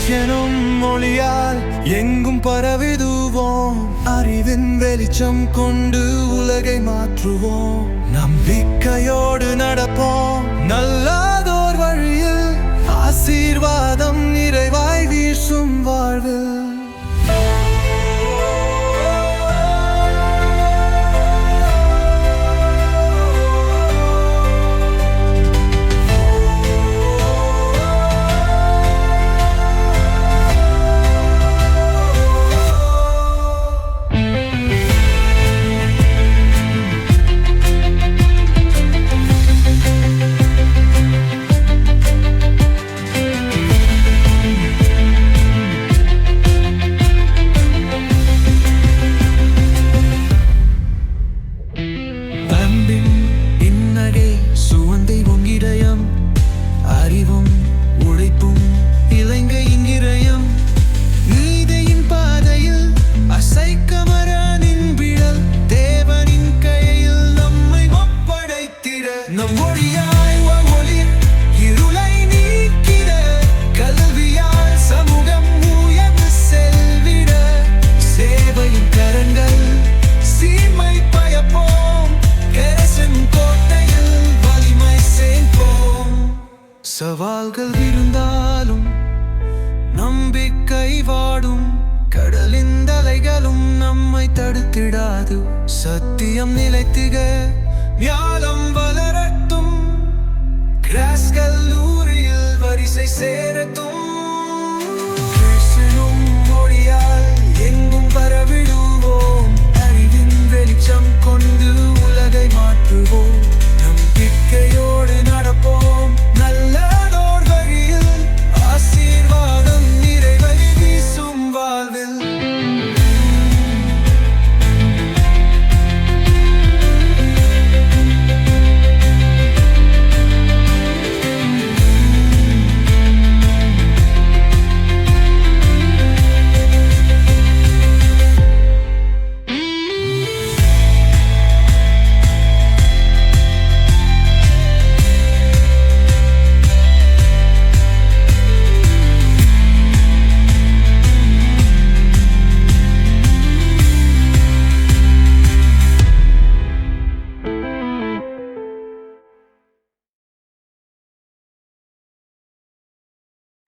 எனும் மொழியால் எங்கும் பரவிடுவோம். அறிவின் வெளிச்சம் கொண்டு உலகை மாற்றுவோம். நம்பிக்கையோடு நடப்போம் நல்லதோர் வழியில். ஆசீர்வாதம் நிறைவாய் வீசும் வாழ்வில். அறிவும் உழைப்பும் இலங்கையின் இதயம். நீதியின் பாதையில் அசைக்கமர நின்பிடல். தேவனின் கையில் நம்மை ஒப்படைத்திட. நம் மொழியாய் ஒளி இருளை நீக்கிட. கல்வியால் சமூகம் உயர்ந்து செல்விட. சேவையின் கரங்கள் சீமை பயப்போம். கரசன் கோட்டையில் வலிமை சேர்ப்போம். சவால்கள் இருந்தாலும் நம்பிக்கை வாடும். கடலின் அலைகளும் நம்மை தடுத்திடாது. சத்தியம் நிலைத்திக ஞானம் வளரட்டும். கிராஸ் கல்லூரியில் வரிசை சேரட்டும். பேசணும் மொழியால் எங்கும் பரவிடுவோம்.